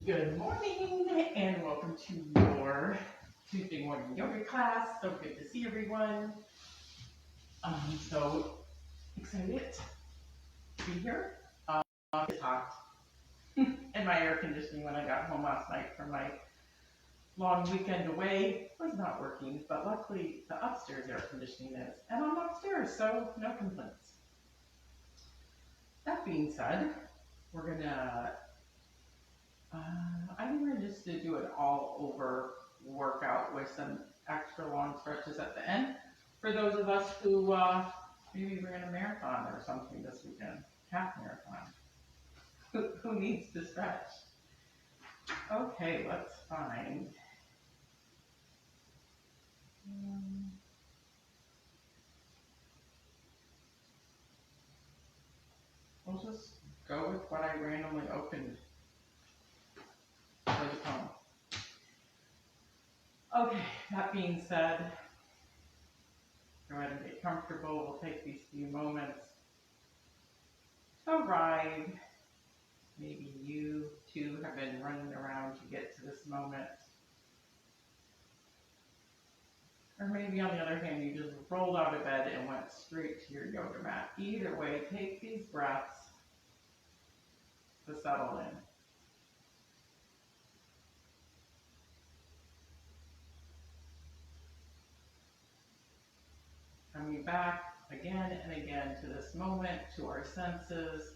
Good morning and welcome to your Tuesday morning yoga class. So good to see everyone. So excited to be here. It's hot and my air conditioning when I got home last night from my long weekend away was not working, but luckily the upstairs air conditioning is, and I'm upstairs, so no complaints. That being said, we're gonna I think we're just to do an all over workout with some extra long stretches at the end. For those of us who maybe ran a marathon or something this weekend, half marathon, who needs to stretch? Okay, let's find. We'll just go with what I randomly opened for the phone. Okay, that being said, go ahead and get comfortable. We'll take these few moments to arrive. Maybe you too have been running around to get to this moment. Or maybe on the other hand, you just rolled out of bed and went straight to your yoga mat. Either way, take these breaths to settle in. Coming back again and again to this moment, to our senses,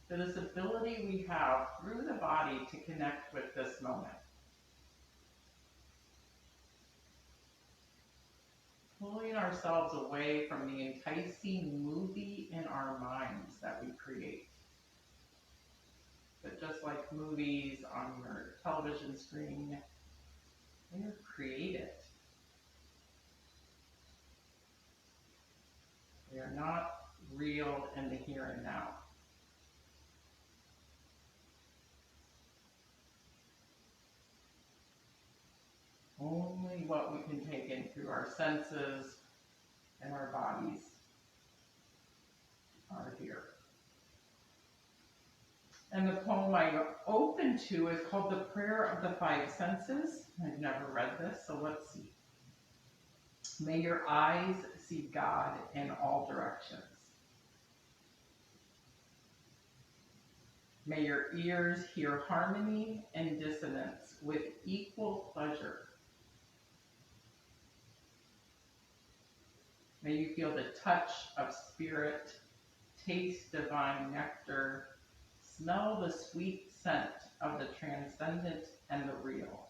to this ability we have through the body to connect with this moment. Pulling ourselves away from the enticing movie in our minds that we create. But just like movies on your television screen, they're created. They are not real in the here and now. Only what we can take in through our senses and our bodies are here. And the poem I opened to is called The Prayer of the Five Senses. I've never read this, so let's see. May your eyes see God in all directions. May your ears hear harmony and dissonance with equal pleasure. May you feel the touch of spirit, taste divine nectar, smell the sweet scent of the transcendent and the real.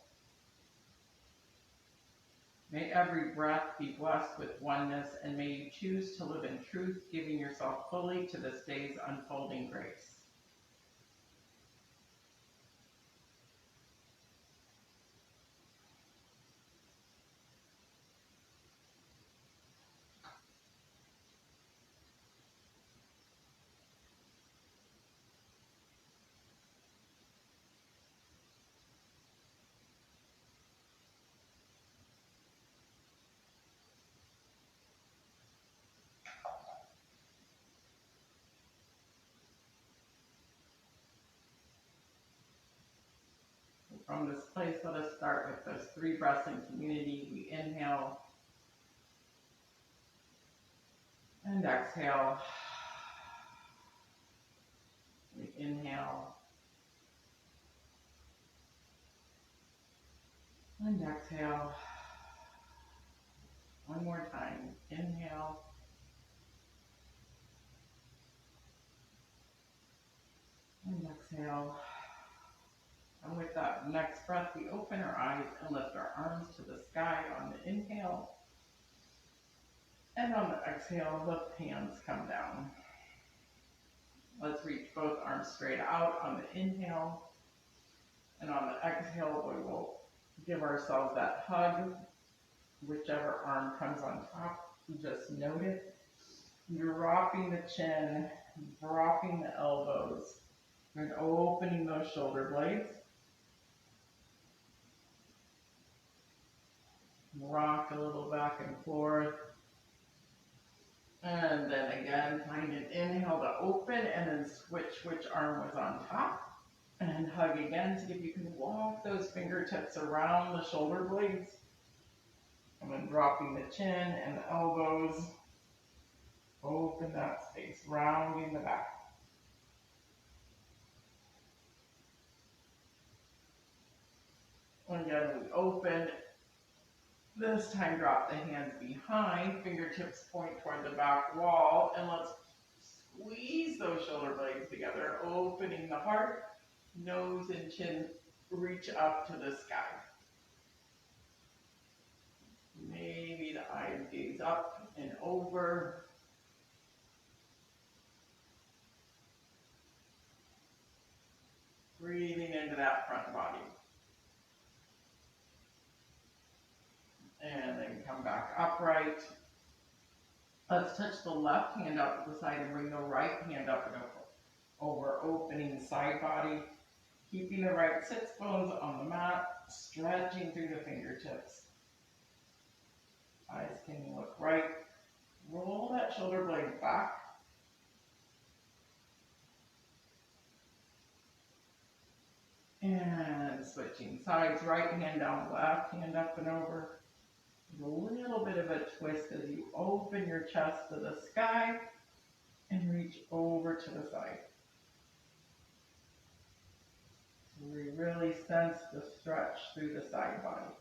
May every breath be blessed with oneness, and may you choose to live in truth, giving yourself fully to this day's unfolding grace. From this place, let us start with those 3 breaths in community. We inhale and exhale. We inhale and exhale. One more time. Inhale and exhale. And with that next breath, we open our eyes and lift our arms to the sky on the inhale. And on the exhale, the hands come down. Let's reach both arms straight out on the inhale. And on the exhale, we will give ourselves that hug. Whichever arm comes on top, just note it. Dropping the chin, dropping the elbows, and opening those shoulder blades. Rock a little back and forth. And then again, find an inhale to open and then switch which arm was on top. And hug again. See if you can walk those fingertips around the shoulder blades. And then dropping the chin and the elbows. Open that space, rounding the back. Again, we open. This time drop the hands behind, fingertips point toward the back wall, and let's squeeze those shoulder blades together, opening the heart, nose and chin reach up to the sky. Maybe the eyes gaze up and over. Breathing into that front body. And then come back upright. Let's touch the left hand up to the side and bring the right hand up and over, opening side body. Keeping the right sits bones on the mat, stretching through the fingertips. Eyes can look right. Roll that shoulder blade back. And switching sides, right hand down, left hand up and over. A little bit of a twist as you open your chest to the sky and reach over to the side. So we really sense the stretch through the side body.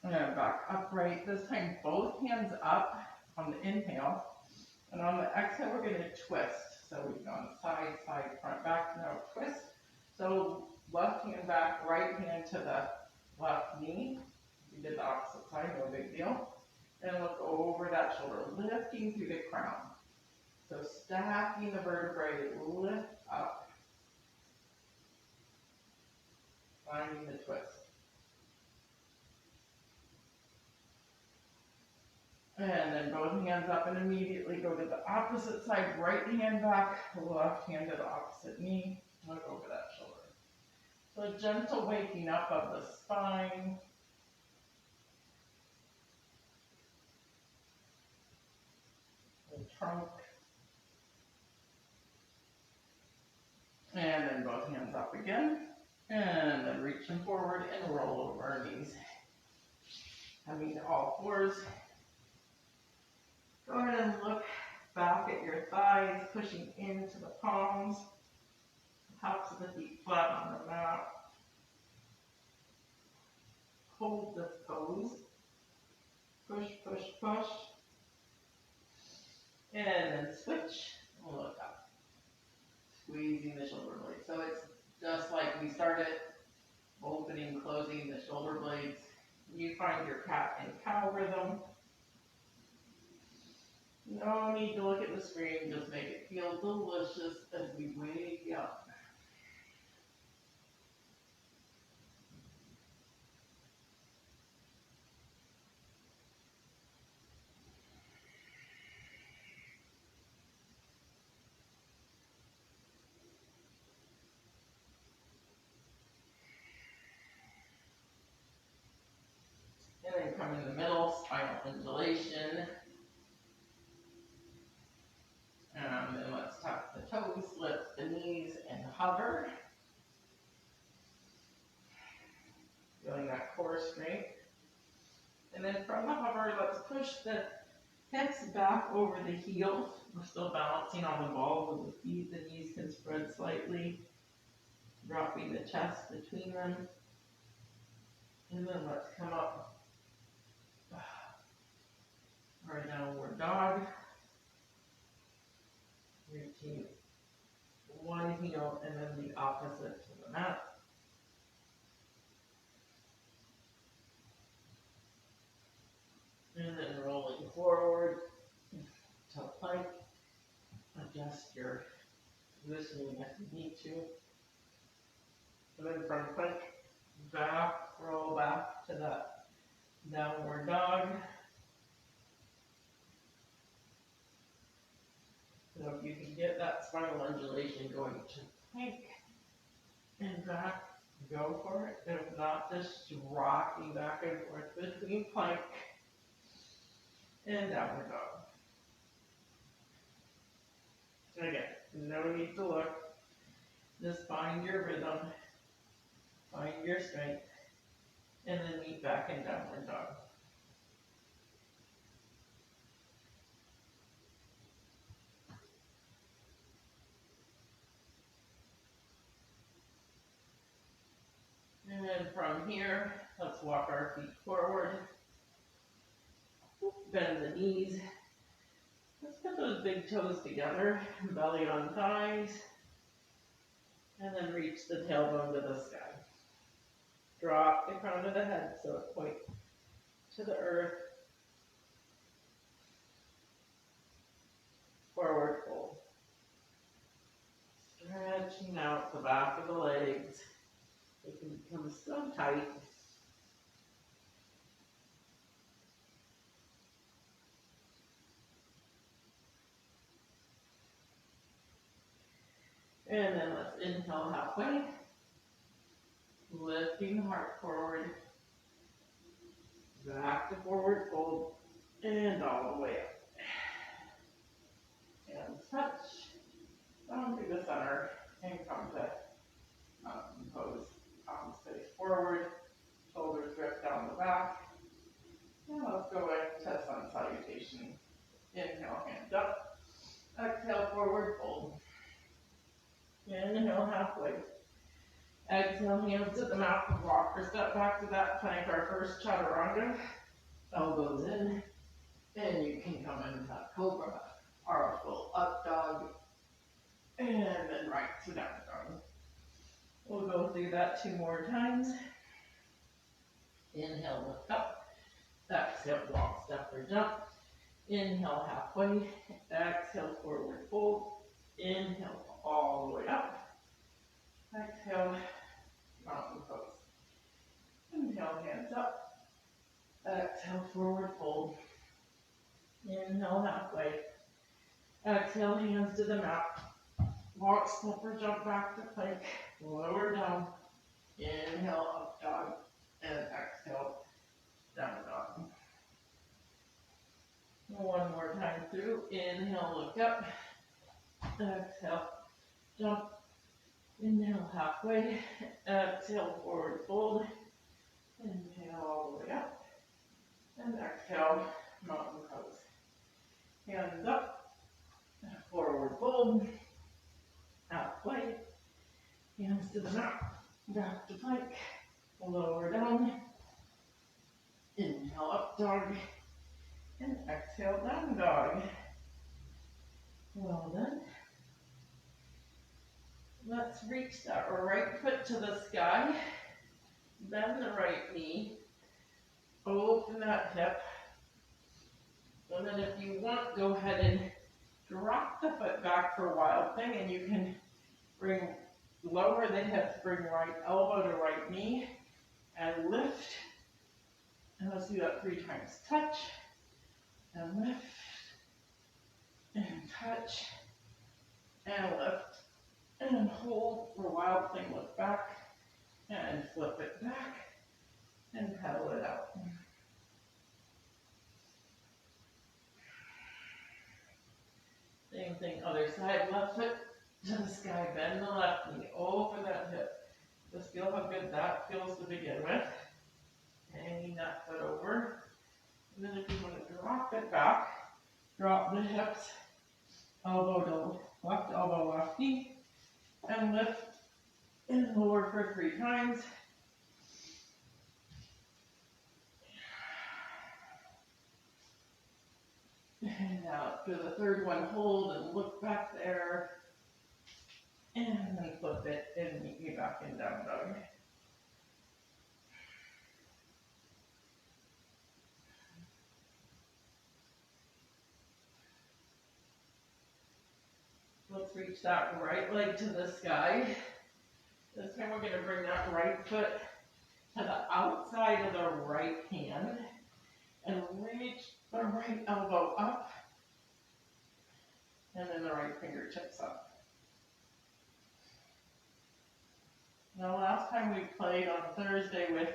And back upright. This time both hands up on the inhale. And on the exhale, we're going to twist. So we've gone side, side, front, back. Now twist. So left hand back, right hand to the left knee. We did the opposite side, no big deal. And look over that shoulder, lifting through the crown. So stacking the vertebrae, lift up. Finding the twist. And then both hands up and immediately go to the opposite side, right hand back, left hand to the opposite knee, look over that shoulder. So a gentle waking up of the spine. The trunk. And then both hands up again. And then reaching forward and roll over our knees. Coming to all fours. Go ahead and look back at your thighs, pushing into the palms, tops of the feet flat on the mat. Hold the pose. Push, push, push. And then switch and look up. Squeezing the shoulder blades. So it's just like we started, opening, closing the shoulder blades. You find your cat and cow rhythm. No need to look at the screen, just make it feel delicious as we wake up. And then come in the middle, spinal undulation. And then let's tuck the toes, lift the knees, and hover. Feeling that core strength. And then from the hover, let's push the hips back over the heels. We're still balancing on the balls of the feet. The knees can spread slightly. Dropping the chest between them. And then let's come up. Our downward dog. Reaching one heel and then the opposite to the mat. And then rolling forward to plank. Adjust your positioning if you need to. And then from plank, back, roll back to that downward dog. So if you can get that spinal undulation going to plank and back, go for it. If not, just rocking back and forth between plank and downward dog. No need to look. Just find your rhythm, find your strength, and then meet back in downward dog. And then from here, let's walk our feet forward. Bend the knees. Let's put those big toes together, belly on thighs. And then reach the tailbone to the sky. Drop the crown of the head so it points to the earth. Forward fold. Stretching out the back of the legs. They can become so tight. And then let's inhale halfway. Lifting the heart forward. Back to forward fold. And all the way up. Hands touch. Down through the center. And come to mountain pose. Palms face forward. Shoulders drift down the back. And let's go into sun salutation. Inhale, hands up. Exhale, forward fold. Inhale, halfway. Exhale, hands to the mat. Walk or step back to that plank, our first chaturanga. Elbows in. And you can come into cobra or a full up dog. And then right to down dog. We'll go through that 2 more times. Inhale, lift up. Exhale, walk, step, or jump. Inhale, halfway. Exhale, forward fold. Inhale, all the way up. Exhale, mountain pose. Inhale, hands up. Exhale, forward fold. Inhale, halfway. Exhale, hands to the mat. Walk, step, or jump back to plank. Lower down. Inhale, up dog. And exhale, down dog. 1 more time through. Inhale, look up. Exhale, jump. Inhale, halfway. Exhale, forward fold. Inhale, all the way up. And exhale, mountain pose. Hands up. Forward fold. Halfway. Hands to the mat. Back to plank. Lower down. Inhale, up dog. And exhale, down dog. Well done. Let's reach that right foot to the sky. Bend the right knee. Open that hip. And then if you want, go ahead and drop the foot back for wild thing, and you can lower the hips, bring right elbow to right knee, and lift. And let's do that 3 times. Touch, and lift, and touch, and lift, and hold for wild thing, look back, and flip it back, and pedal it out. Same thing, other side, left foot to the sky, bend the left knee, open that hip. Just feel how good that feels to begin with. Hanging that foot over. And then if you want to drop it back, drop the hips, elbow to left elbow, left knee, and lift and lower for 3 times. And out to the 3rd one, hold and look back there. And then flip it and meet me back in down dog. Let's reach that right leg to the sky. This time we're going to bring that right foot to the outside of the right hand and reach the right elbow up and then the right fingertips up. Now last time we played on Thursday with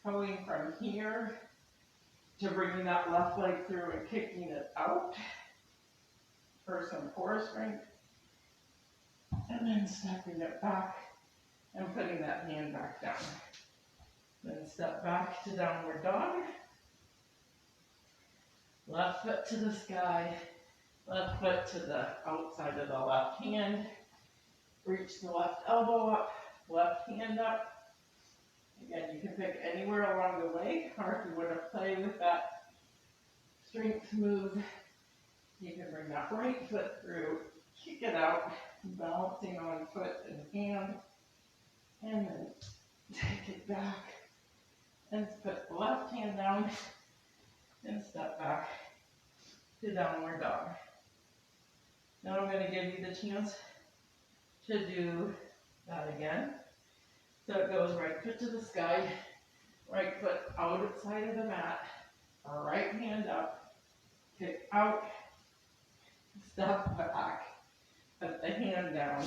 going from here to bringing that left leg through and kicking it out for some core strength. and then stepping it back and putting that hand back down. Then step back to downward dog. Left foot to the sky, left foot to the outside of the left hand. Reach the left elbow up, left hand up. Again, you can pick anywhere along the way, or if you want to play with that strength move, you can bring that right foot through, kick it out, balancing on foot and hand, and then take it back, and put the left hand down, and step back to downward dog. Now I'm going to give you the chance to do that again. So it goes right foot to the sky, right foot outside of the mat, right hand up, kick out, step back, put the hand down,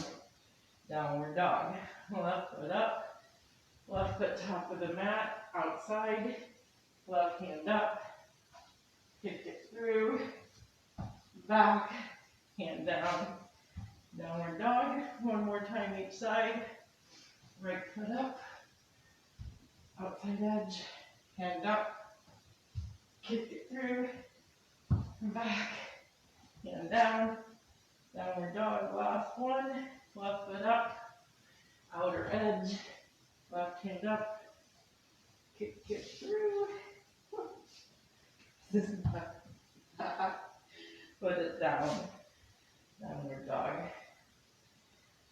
downward dog. Left foot up, left foot top of the mat, outside, left hand up, kick it through, back, hand down, downward dog. One more time each side. Right foot up, outside edge, hand up, kick it through, back, hand down, downward dog, last one, left foot up, outer edge, left hand up, kick it through, put it down, downward dog.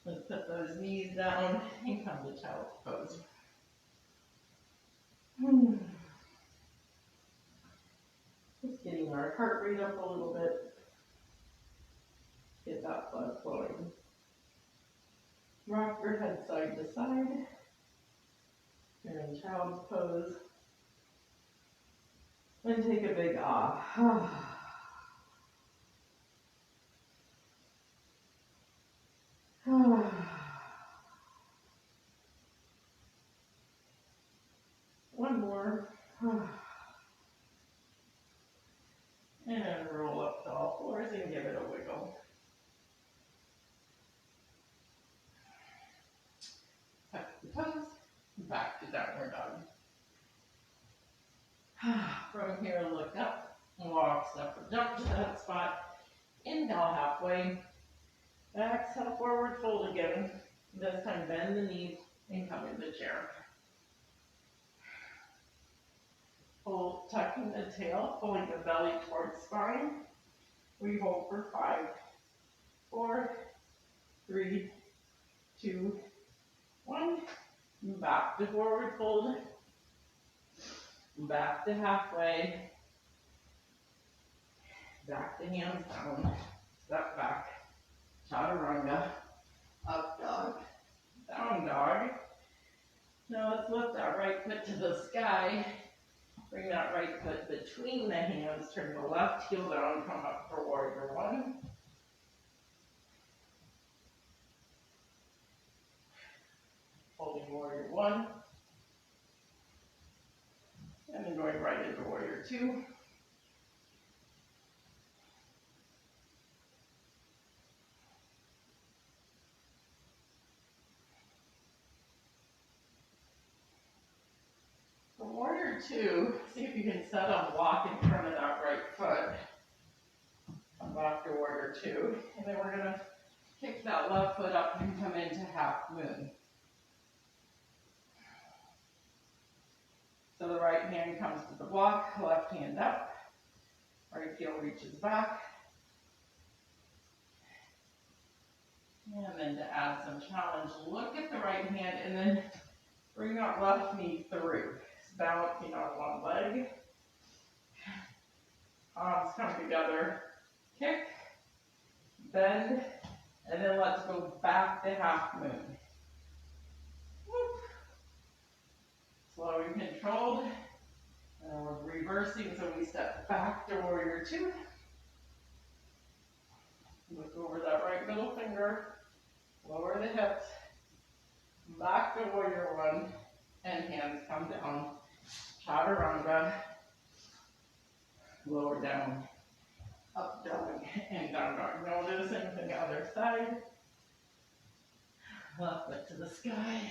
Let's put those knees down and come to child's pose. Just getting our heart rate up a little bit. Get that blood flowing. Rock your head side to side. You're in child's pose. And take a big ah. One more. And roll up to all fours and give it a wiggle. Tuck the toes, back to downward dog. From here, look up, walk, step, or jump to that spot. Inhale halfway. Exhale, forward fold again. This time bend the knees and come into chair. Hold, tucking the tail, pulling the belly towards spine. We hold for 5, 4, 3, 2, 1. Back to forward fold. Back to halfway. Back to hands down. Step back. Chaturanga, up dog, down dog. Now let's lift that right foot to the sky. Bring that right foot between the hands. Turn the left heel down. Come up for warrior one. Holding warrior one. And then going right into warrior two. Warrior two, see if you can set up block in front of that right foot. Come back to warrior two. And then we're going to kick that left foot up and come into half moon. So the right hand comes to the block, left hand up. Right heel reaches back. And then to add some challenge, look at the right hand and then bring that left knee through. Balancing on one leg. Arms come together. Kick. Bend. And then let's go back to half moon. Whoop. Slow and controlled. And we're reversing, so we step back to warrior two. Look over that right middle finger. Lower the hips. Back to warrior one. And hands come down. Chaturanga. Lower down. Up dog and down dog. Now we'll do the same thing other side. left foot to the sky,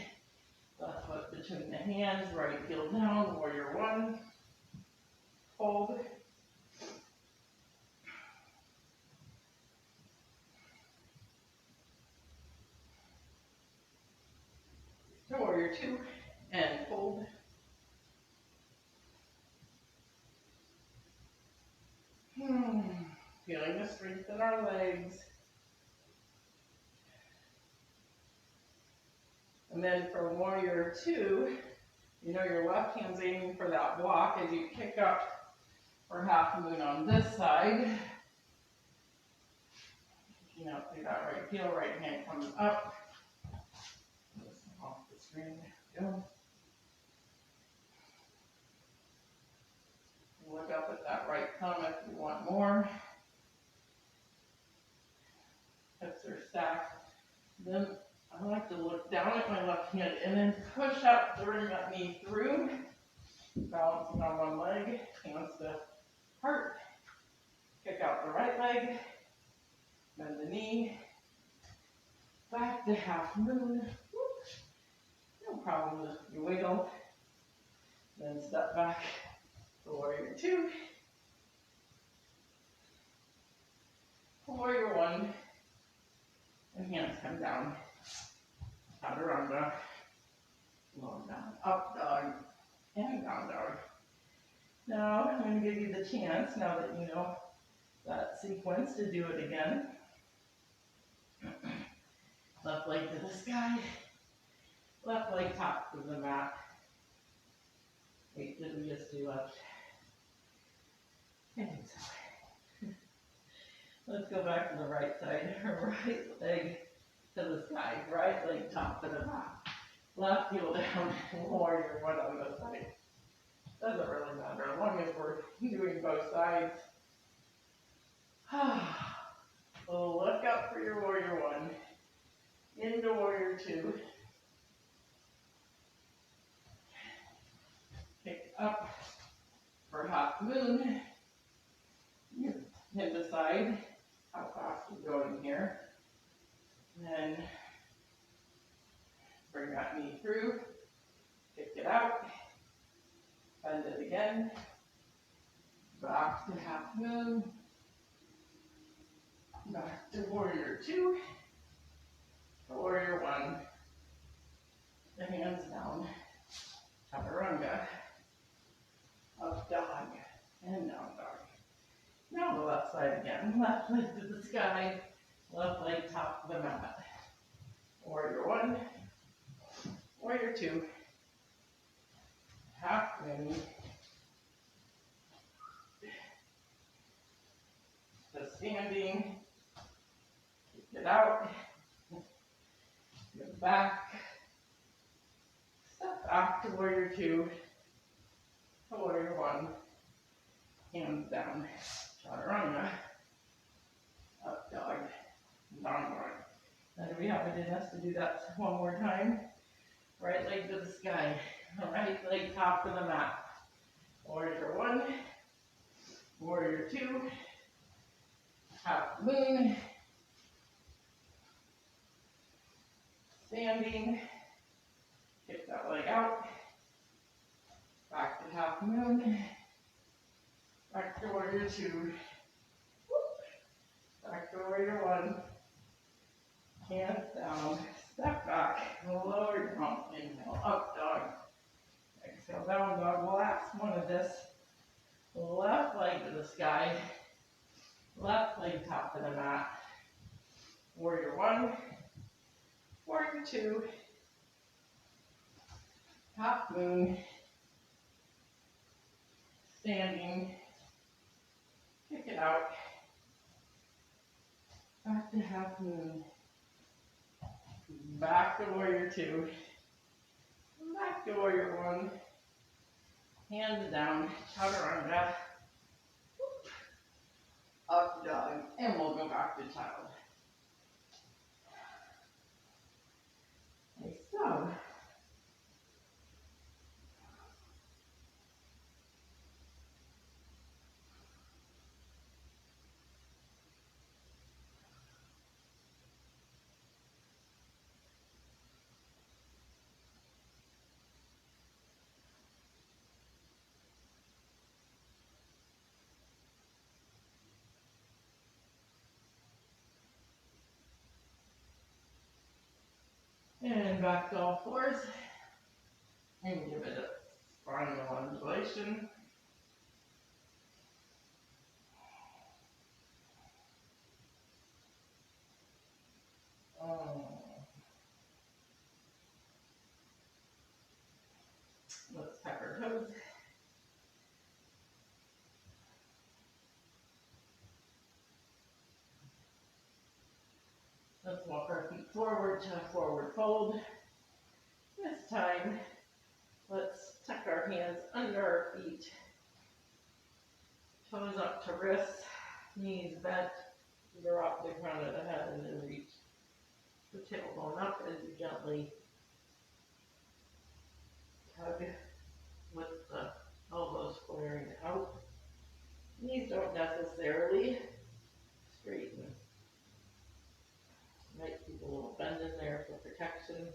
left foot between the hands, right heel down, warrior one, hold, to warrior two, and hold, feeling the strength in our legs. And then for warrior two, you know your left hand's aiming for that block as you kick up for half moon on this side. You know, through that right heel, right hand comes up. Just off the screen, there we go. Look up at that right thumb if you want more. Hips are stacked. Then I like to look down at my left hand and then push up to bring that knee through. Balancing on one leg, hands to heart. Kick out the right leg. Bend the knee. Back to half moon. No problem, you wiggle. Then step back to warrior two. Warrior one. And hands come down. Chaturanga. Low down. Up dog. And down dog. Now I'm going to give you the chance, now that you know that sequence, to do it again. Left leg to the sky. Left leg top to the mat. Wait, did we just do left? I think so. Let's go back to the right side. Right leg to the sky. Right leg top to the mat. Left heel down. Warrior one on the side. Doesn't really matter as long as we're doing both sides. So look up for your warrior one. Into warrior two. Pick up for half moon. You can decide how fast you're going here. Then bring that knee through. Kick it out. Bend it again. Back to half moon. Back to warrior two. Warrior one. The hands down. Chaturanga. Up dog. And down dog. Now the left side again. Left leg to the sky. Left leg top of the mat. Warrior one. Warrior two. Half moon. Just standing. Kick it out. Go back. Step back to warrior two. To warrior one. Hands down. Chaturanga. Up dog. Down dog. Now do we have it in us to do that one more time? Right leg to the sky. Right leg top to the mat. Warrior one. Warrior two. Half moon. Standing. Kick that leg out. Back to half moon. Back to warrior two. Back to warrior one. Hands down. Step back. Lower down. Inhale. Up dog. Exhale. Down dog. Last one of this. Left leg to the sky. Left leg top to the mat. Warrior one. Warrior two. Half moon. Standing. Kick it out. Back to half moon. Back to warrior two. Back to warrior one. Hands down. Chaturanga. Up dog. And we'll go back to child. Nice job. back to all fours and give it a spinal undulation. Let's tuck our toes. Let's walk our feet forward to a forward fold. This time, let's tuck our hands under our feet. Toes up to wrists, knees bent, drop the crown of the head, and then reach the tailbone up as you gently tug with the elbows flaring out. Knees don't necessarily straighten. Might keep a little bend in there for protection.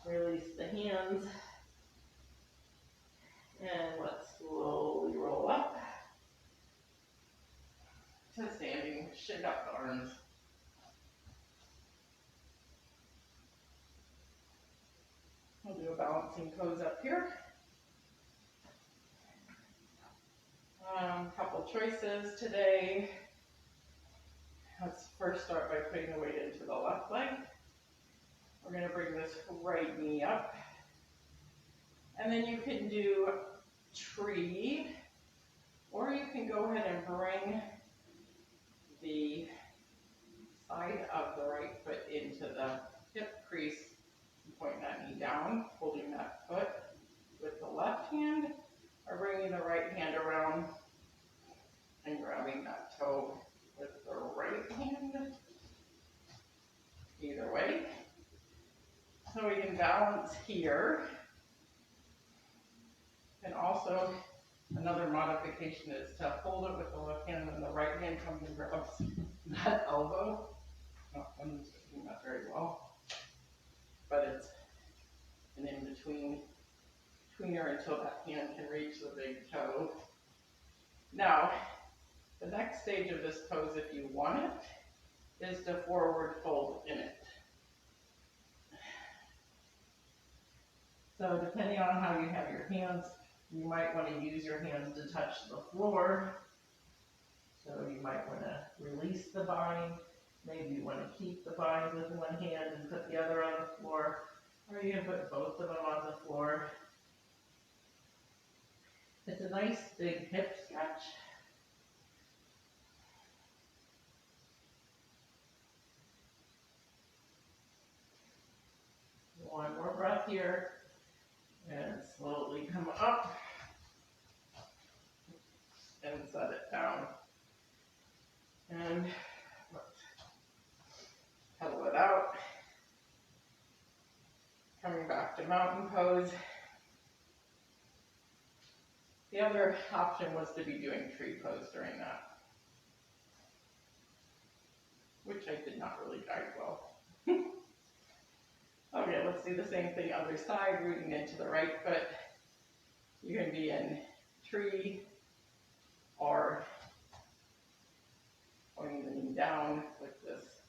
Release the hands. And let's slowly roll up to standing. Shake up the arms. We'll do a balancing pose up here. Couple choices today. Let's first start by putting the weight into the left leg. We're going to bring this right knee up. And then you can do tree, or you can go ahead and bring the side of the right foot into the hip crease. Point that knee down, holding that foot with the left hand, or bringing the right hand around and grabbing that toe with the right hand. Either way. So we can balance here. And also, another modification is to hold it with the left hand and the right hand comes and grabs that elbow. I'm just doing that very well. But it's an in-betweener until that hand can reach the big toe. Now, the next stage of this pose, if you want it, is to forward fold in it. So depending on how you have your hands, you might want to use your hands to touch the floor. So you might want to release the bind. Maybe you want to keep the bind with one hand and put the other on the floor. Or you can put both of them on the floor. It's a nice big hip stretch. One more breath here. And slowly come up. And set it down. And pedal it out. Coming back to mountain pose. The other option was to be doing tree pose during that, which I did not really guide well. Okay, let's do the same thing other side, rooting into the right foot. You can be in tree or pointing the knee down with this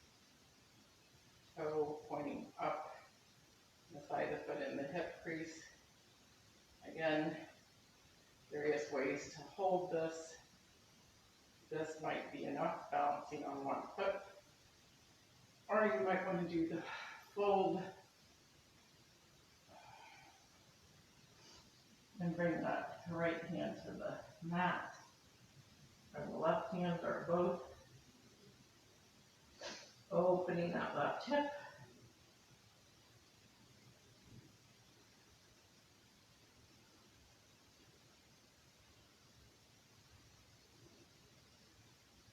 toe pointing up, the side of the foot in the hip crease. Again, various ways to hold this. This might be enough, balancing on one foot. Or you might want to do the fold and bring that right hand to the mat. Or the left hand, or both. Opening that left hip.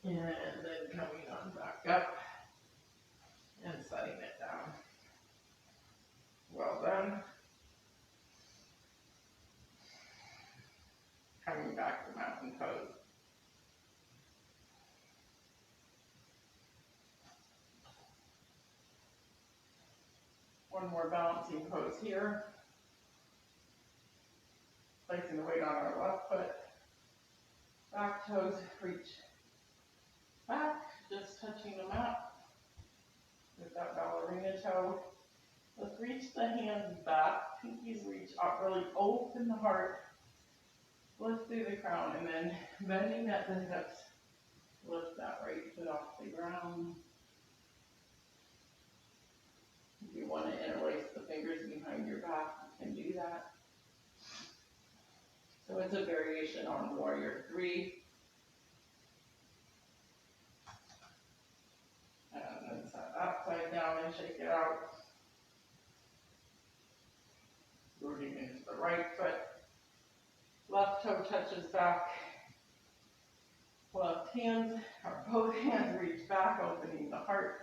And then coming on back up and setting it down. Well done. Coming back to mountain pose. One more balancing pose here. placing the weight on our left foot. Back toes reach back, just touching the mat with that ballerina toe. Let's reach the hands back, pinkies reach up, really open the heart, lift through the crown, and then bending at the hips, lift that right foot off the ground. If you want to interlace the fingers behind your back, you can do that. So it's a variation on Warrior 3. And then set upside down and shake it out. Rooting into the right foot. Left toe touches back. Left hands, or both hands reach back, opening the heart.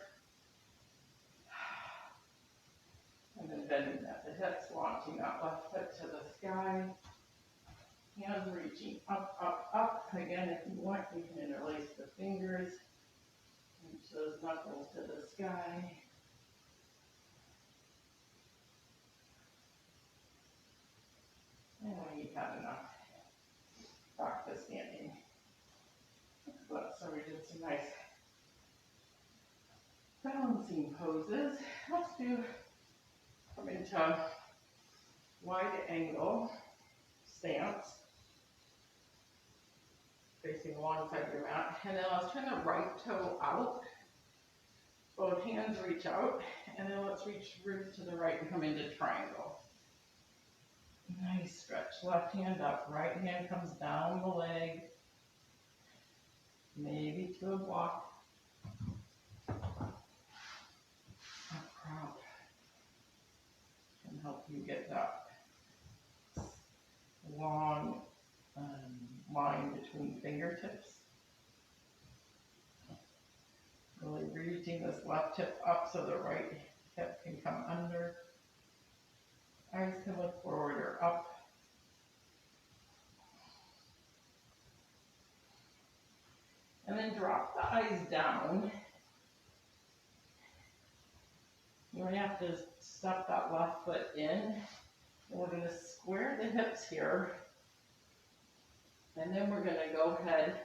And then bending at the hips, launching that left foot to the sky. Hands reaching up, up, up. Again, if you want, you can interlace the fingers. Reach those knuckles to the sky. And when you've had enough, back to standing. So we did some nice balancing poses. Let's come into wide angle stance, facing alongside your mat. And then let's turn the right toe out. Both hands reach out. And then let's reach roots to the right and come into triangle. Nice stretch. Left hand up. Right hand comes down the leg. Maybe to a block. A prop can help you get that long line between fingertips. Really reaching this left hip up so the right hip can come under. Eyes can look forward or up. And then drop the eyes down. You're going to have to step that left foot in. And we're going to square the hips here. And then we're going to go ahead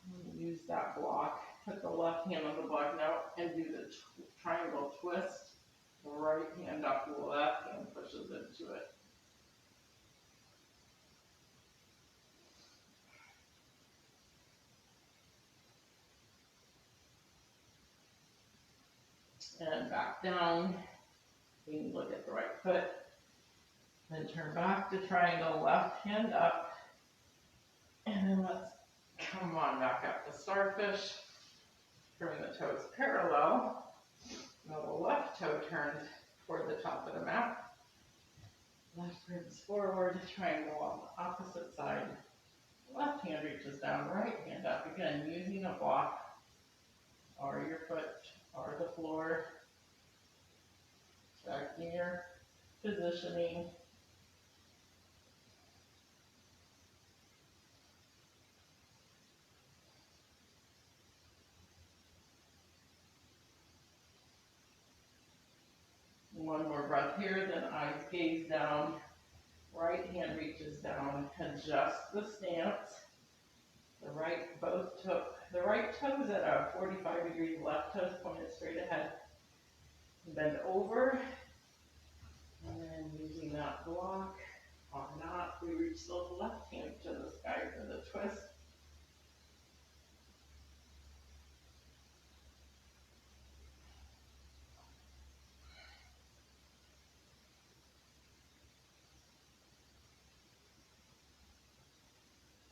and use that block. Put the left hand on the block now and do the triangle twist. The right hand up, the left hand pushes into it. And back down. You can look at the right foot. Then turn back to triangle, left hand up. And then let's come on back up to starfish. Turn the toes parallel. Now the left toe turns toward the top of the mat. Left ribs forward, triangle on the opposite side. Left hand reaches down, right hand up. Again, using a block or your foot or the floor. Checking your positioning. One more breath here, then eyes gaze down. Right hand reaches down, adjust the stance. The right toes at a 45 degrees, left toes pointed straight ahead. Bend over, and then using that block or not, we reach the left hand to the sky for the twist.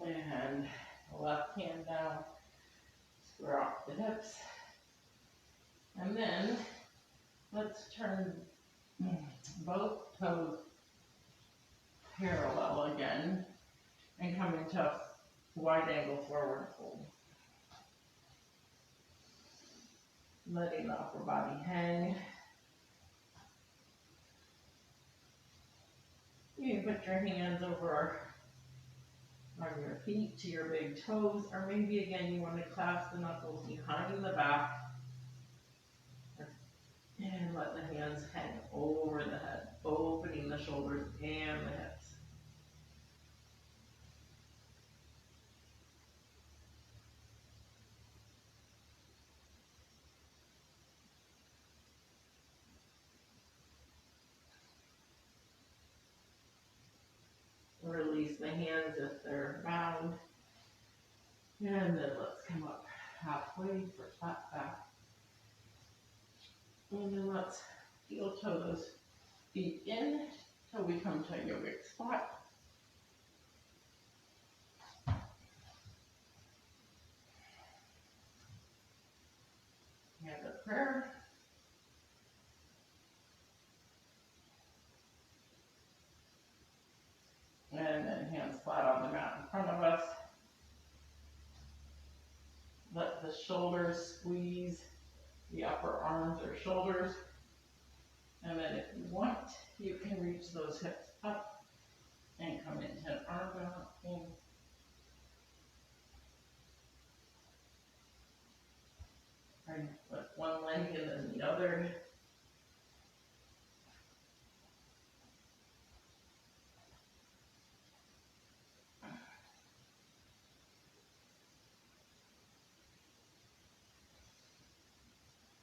And left hand down, square off the hips. And then let's turn both toes parallel again and come into a wide angle forward fold. Letting the upper body hang. You can put your hands over on your feet to your big toes, or maybe again you want to clasp the knuckles behind the back and let the hands hang over the head, opening the shoulders and the hips. the hands if they're bound. And then let's come up halfway for flat back. And then let's heel toe those feet in till we come to a yogic squat. And a prayer. And then hands flat on the mat in front of us. Let the shoulders squeeze the upper arms or shoulders. And then if you want, you can reach those hips up and come into an arm wrapping. And put one leg and then the other.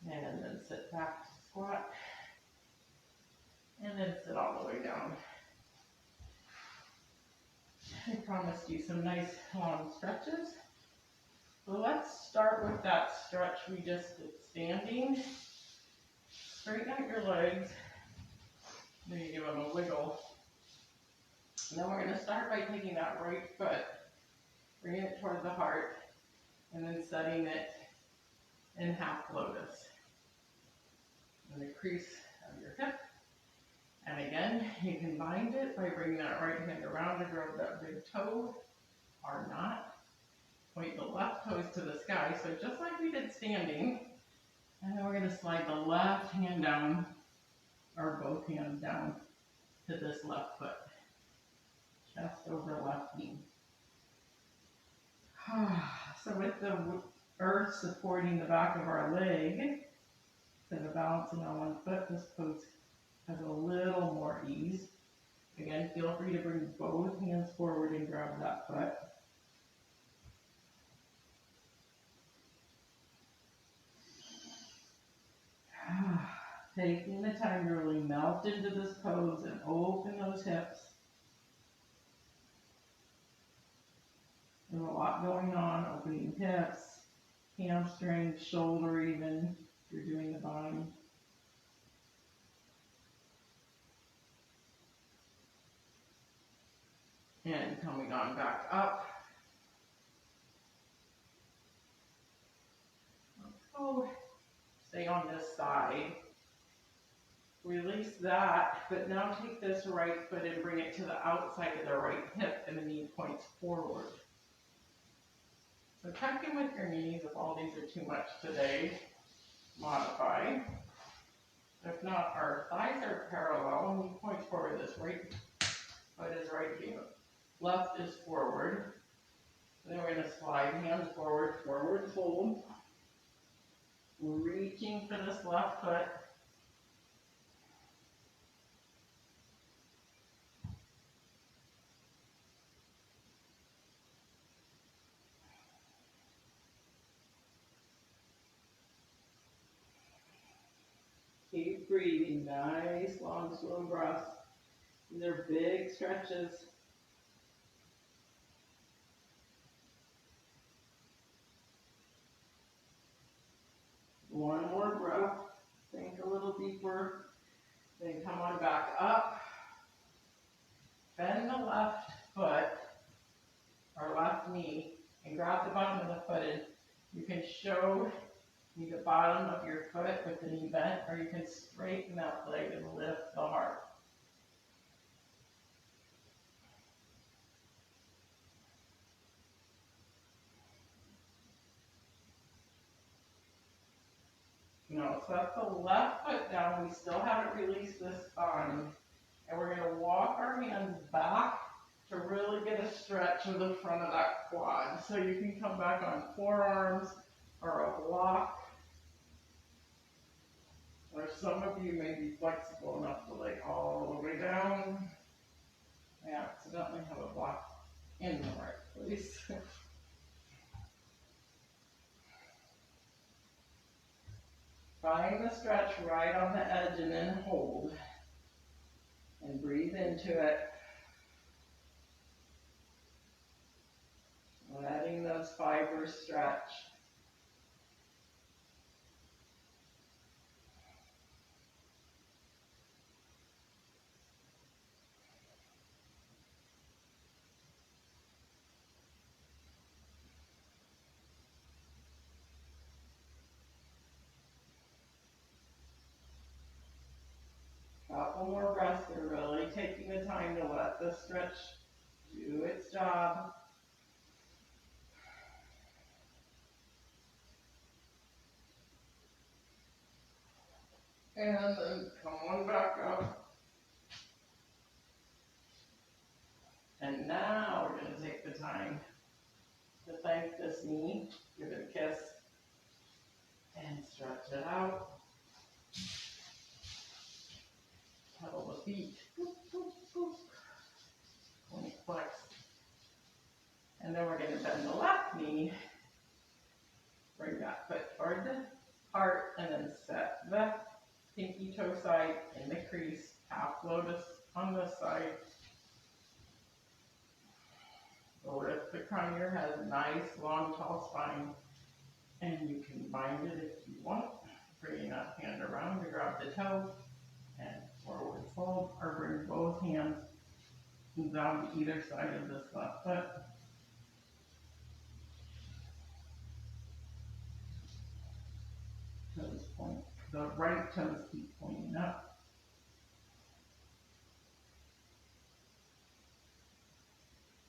And then sit back to squat. And then sit all the way down. I promised you some nice long stretches. So let's start with that stretch we just did standing. Straighten out your legs. Then you give them a wiggle. And then we're going to start by taking that right foot, bringing it toward the heart, and then setting it in half lotus. And the crease of your hip. And again, you can bind it by bringing that right hand around to grab that big toe, or not. Point the left toes to the sky, so just like we did standing. And then we're going to slide the left hand down, or both hands down, to this left foot. Chest over left knee. So with the earth supporting the back of our leg, instead of balancing on one foot, this pose has a little more ease. Again, feel free to bring both hands forward and grab that foot. Taking the time to really melt into this pose and open those hips. There's a lot going on, opening hips, hamstrings, shoulder even, if you're doing the bind. And coming on back up. Let's go. Stay on this side. Release that, but now take this right foot and bring it to the outside of the right hip and the knee points forward. So check in with your knees if all these are too much today. Modify. If not, our thighs are parallel. Knee points forward. This right foot is right here. Left is forward. Then we're going to slide hands forward, forward fold. Reaching for this left foot. Keep breathing. Nice, long, slow breaths. These are big stretches. One more breath. Think a little deeper. Then come on back up. Bend the left foot or left knee and grab the bottom of the foot in. You can show the bottom of your foot with the knee bent, or you can straighten that leg and lift the heart. No, set the left foot down. We still haven't released this spine. And we're going to walk our hands back to really get a stretch of the front of that quad. So you can come back on forearms or a block. Or some of you may be flexible enough to lay all the way down. I accidentally have a block in the right place. Find the stretch right on the edge and then hold. And breathe into it. couple more breaths. You're really taking the time to let the stretch do its job. And then come on back up. And now we're going to take the time to thank this knee, give it a kiss, and stretch it out. Pedal the feet. Boop, boop, boop. Point flex. And then we're going to bend the left knee. Bring that foot toward the heart, and then set the pinky toe side in the crease. Half lotus on this side. Lift the crown of your head, nice, long, tall spine. And you can bind it if you want. Bring that hand around to grab the toe and forward fold, or bring both hands down to either side of this left foot. Toes point, the right toes keep pointing up.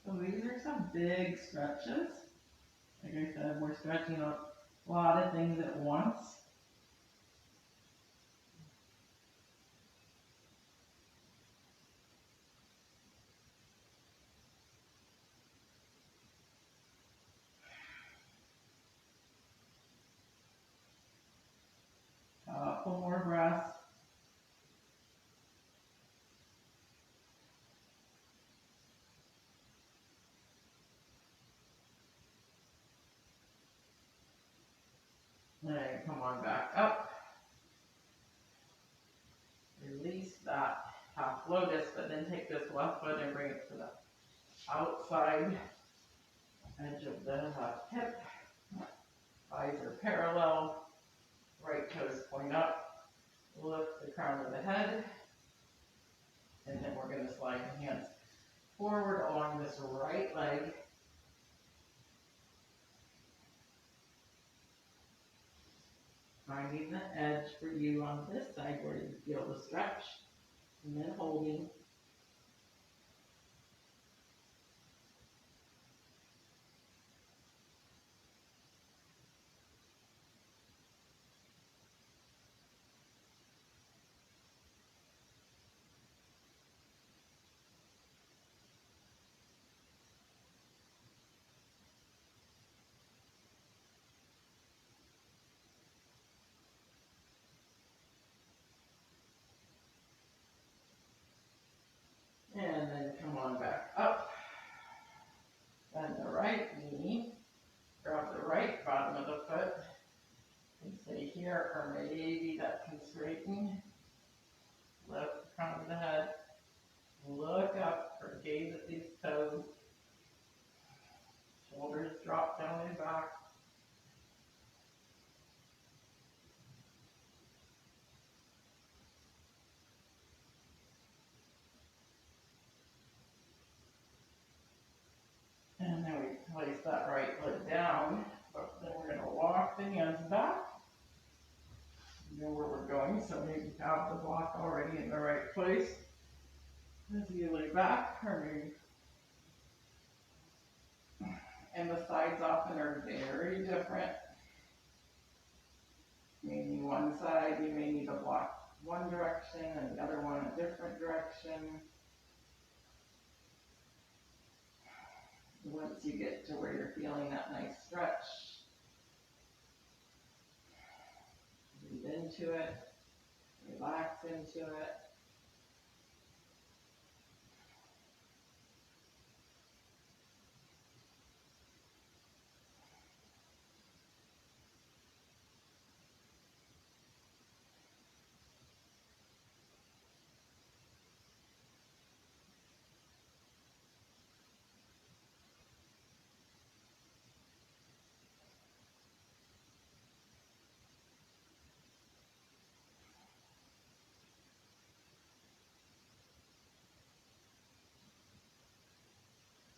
So these are some big stretches. Like I said, we're stretching a lot of things at once. Couple more breaths. And come on back up. Release that half lotus, but then take this left foot and bring it to the outside edge of the left hip. Eyes are parallel. Right toes point up. Lift the crown of the head. And then we're going to slide the hands forward along this right leg. Finding the edge for you on this side where you feel the stretch. And then holding. And then come on back up. Bend the right knee. Grab the right bottom of the foot. And stay here, or maybe that can straighten. Lift the crown of the head. Look up or gaze at these toes. Shoulders drop down and back. And then we place that right leg down. But then we're going to walk the hands back. You know where we're going, so maybe have the block already in the right place. As you lay back, or maybe. And the sides often are very different. Maybe one side you may need to block one direction and the other one a different direction. Once you get to where you're feeling that nice stretch, breathe into it, relax into it.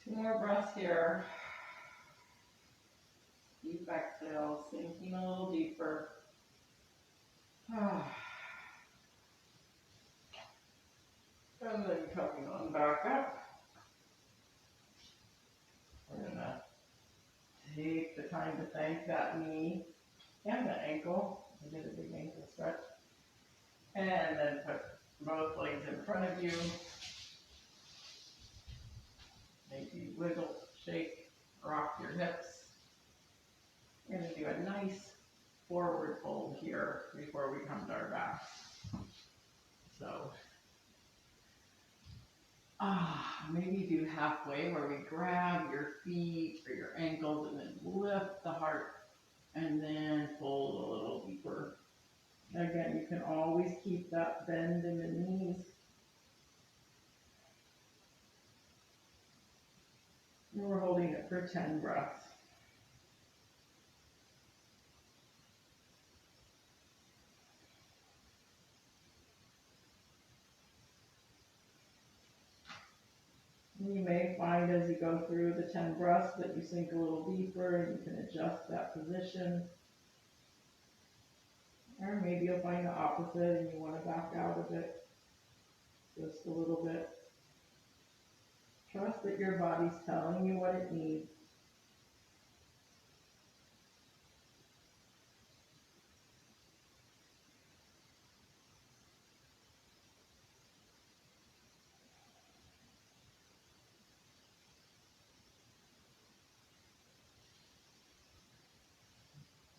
Two more breaths here. Deep exhale, sinking a little deeper. And then coming on back up, we're gonna take the time to thank that knee and the ankle. I did a big ankle stretch. And then put both legs in front of you. Maybe wiggle, shake, rock your hips. We're gonna do a nice forward fold here before we come to our back. So, maybe do halfway where we grab your feet or your ankles and then lift the heart and then fold a little deeper. Again, you can always keep that bend in the knees. And we're holding it for 10 breaths. You may find as you go through the 10 breaths that you sink a little deeper and you can adjust that position. Or maybe you'll find the opposite and you want to back out of it just a little bit. Trust that your body's telling you what it needs.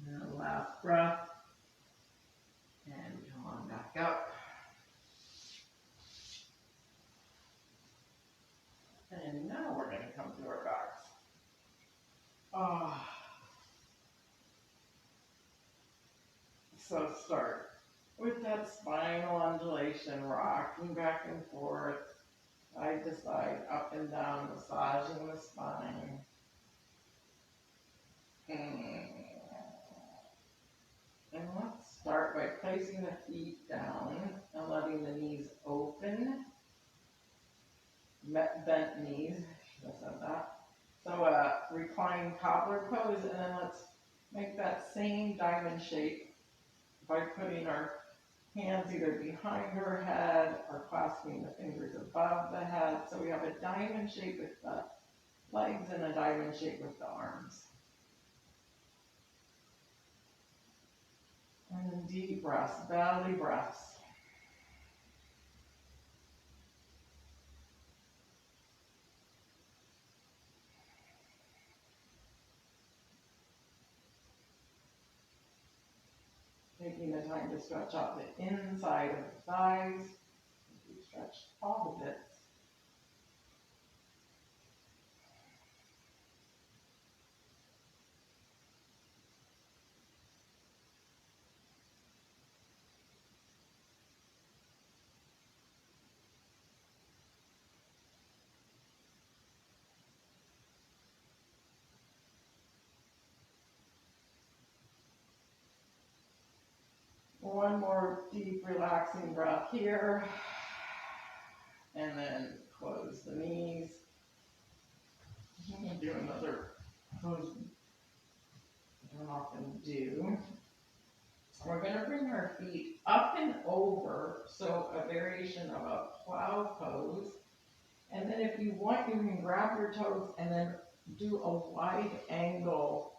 And last breath. And come on back up. And now we're going to come to our backs. So start with that spinal undulation, rocking back and forth, side to side, up and down, massaging the spine. And let's start by placing the feet down and letting the knees open. Bent knees, should have said that. So reclined cobbler pose, and then let's make that same diamond shape by putting our hands either behind our head or clasping the fingers above the head. So we have a diamond shape with the legs and a diamond shape with the arms. And then deep breaths, belly breaths. Taking the time to stretch out the inside of the thighs. We stretch all the bits. One more deep, relaxing breath here. And then close the knees. I'm going to do another pose I don't often do. We're going to bring our feet up and over, so a variation of a plow pose. And then if you want, you can grab your toes and then do a wide angle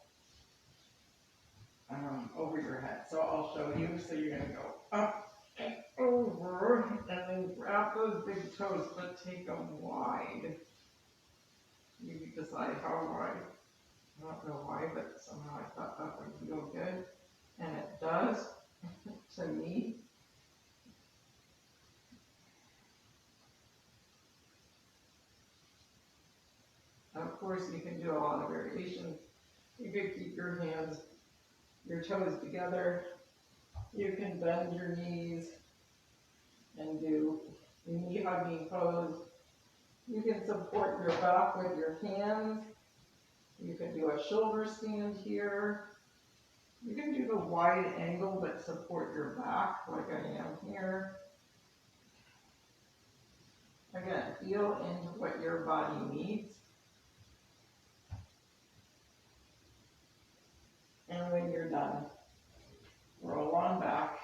over your head. So I'll show you. So you're going to go up and over, and then grab those big toes, but take them wide. You can decide how wide. I don't know why, but somehow I thought that would feel good. And it does, to me. Of course, you can do a lot of variations. You could keep your hands, your toes together. You can bend your knees and do knee hugging pose. You can support your back with your hands. You can do a shoulder stand here. You can do the wide angle but support your back like I am here. Again, feel into what your body needs. And when you're done, roll on back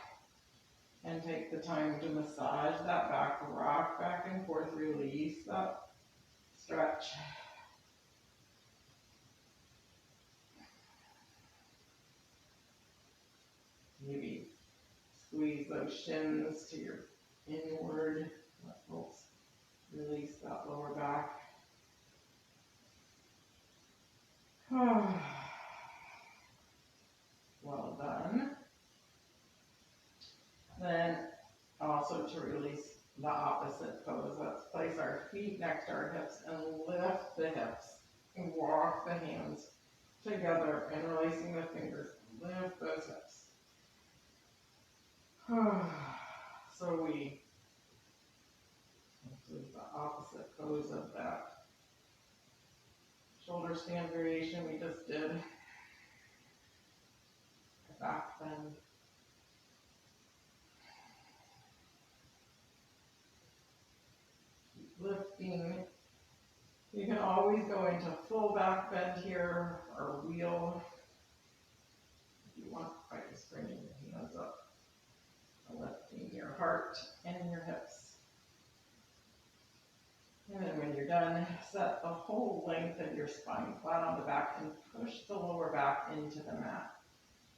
and take the time to massage that back, rock back and forth, release that stretch. Maybe squeeze those shins to your inward. That helps release that lower back. Well done. Then also to release the opposite pose, let's place our feet next to our hips and lift the hips and walk the hands together and releasing the fingers. Lift those hips. So this is the opposite pose of that shoulder stand variation we just did. Back bend. Keep lifting. You can always go into full back bend here or wheel if you want, by just bringing your hands up and lifting your heart and your hips. And then when you're done, set the whole length of your spine flat on the back and push the lower back into the mat.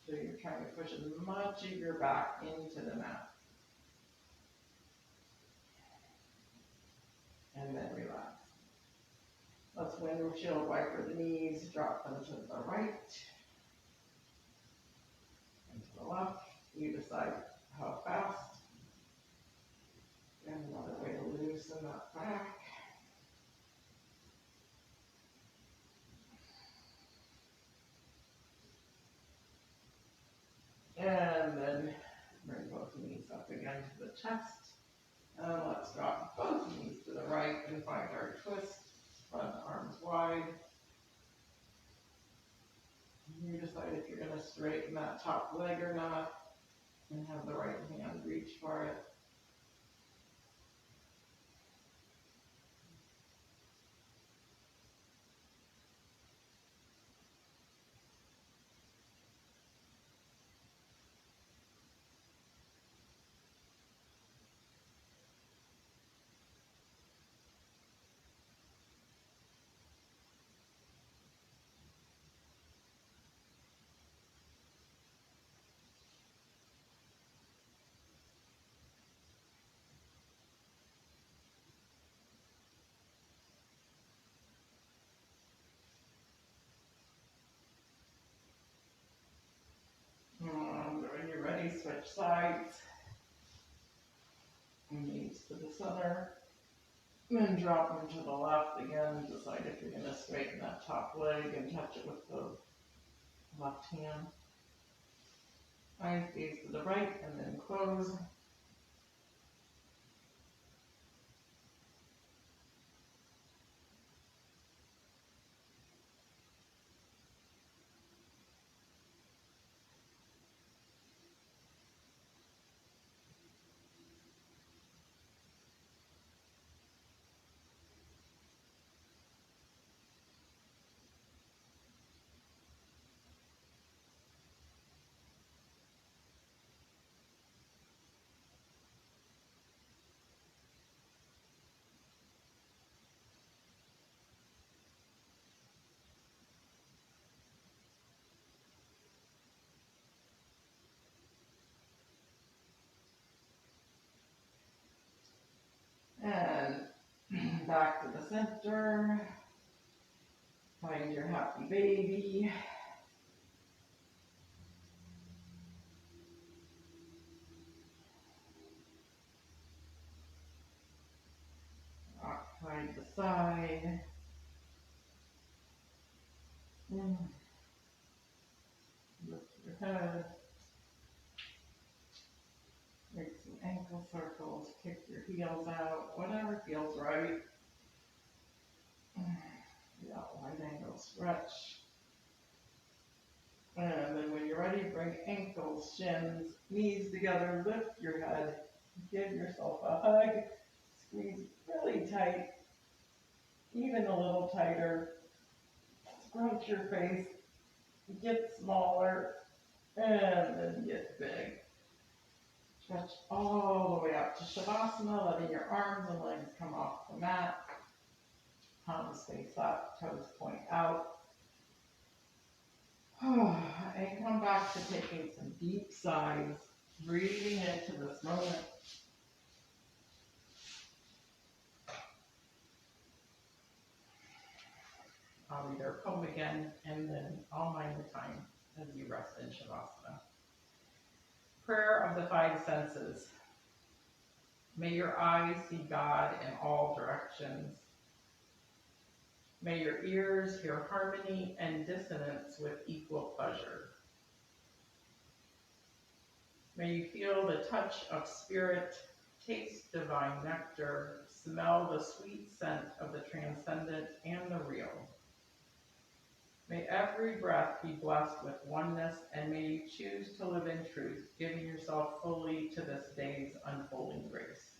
So you're trying to push as much of your back into the mat. And then relax. Let's windshield wiper the knees, drop them to the right and to the left. You decide how fast. And another way to loosen that back. And then bring both knees up again to the chest. And let's drop both knees to the right and find our twist. Front arms wide. You decide if you're going to straighten that top leg or not, and have the right hand reach for it. And when you're ready, switch sides. Knees to the center. And then drop them to the left again. Decide if you're going to straighten that top leg and touch it with the left hand. Eyes gaze to the right and then close. And back to the center. Find your happy baby. Rock side to side. Lift your head. Make some ankle circles. Kick your heels out. Whatever feels right. Yeah, wide angle stretch. And then when you're ready, bring ankles, shins, knees together. Lift your head. Give yourself a hug. Squeeze really tight. Even a little tighter. Scrunch your face. Get smaller. And then get big. Stretch all the way up to Shavasana, letting your arms and legs come off the mat. Palms face up, toes point out. And come back to taking some deep sighs, breathing into this moment. I'll either comb again, and then I'll mind the time as you rest in Shavasana. Prayer of the five senses. May your eyes see God in all directions. May your ears hear harmony and dissonance with equal pleasure. May you feel the touch of spirit, taste divine nectar, smell the sweet scent of the transcendent and the real. May every breath be blessed with oneness, and may you choose to live in truth, giving yourself fully to this day's unfolding grace.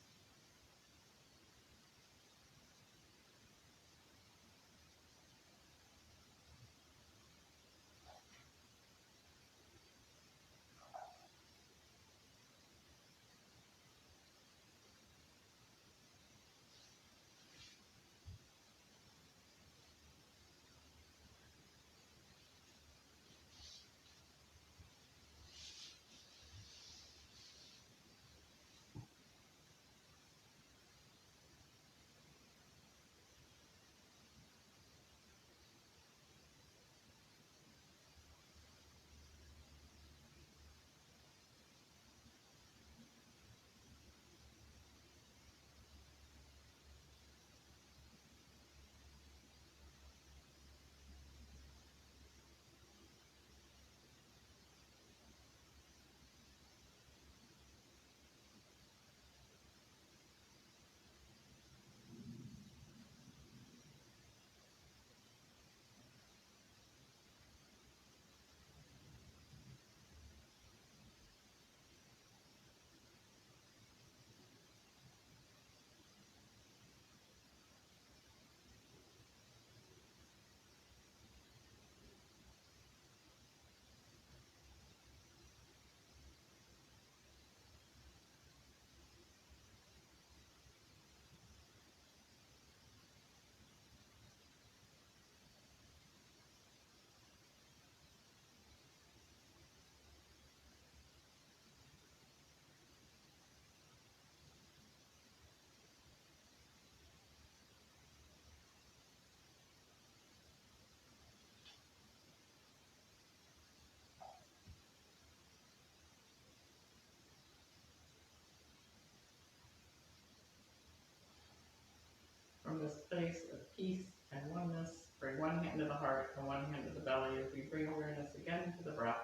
From this place of peace and oneness, bring one hand to the heart and one hand to the belly as we bring awareness again to the breath.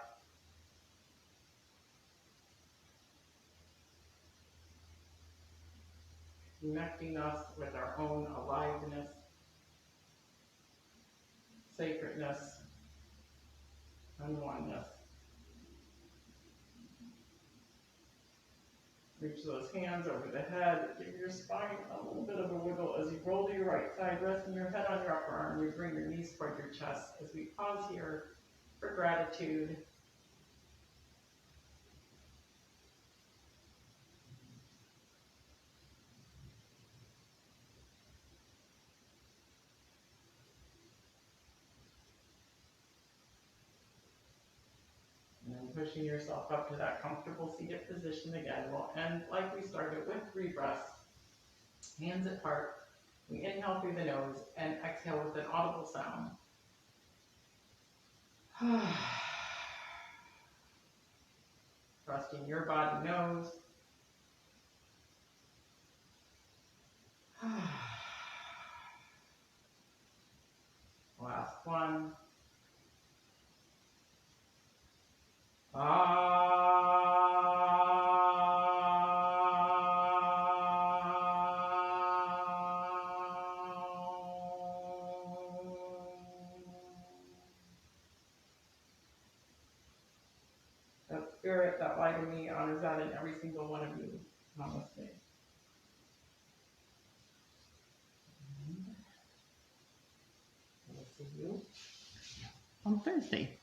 Connecting us with our own aliveness, sacredness, and oneness. Reach those hands over the head. Give your spine a little bit of a wiggle as you roll to your right side, resting your head on your upper arm. We bring your knees toward your chest as we pause here for gratitude. And then pushing yourself up to that comfortable seated position again. We'll end like we started with 3 breaths. Hands at heart. We inhale through the nose and exhale with an audible sound. Trusting your body knows. Last one. That spirit, that light in me honors that in every single one of you. Namaste. We'll see you on Thursday.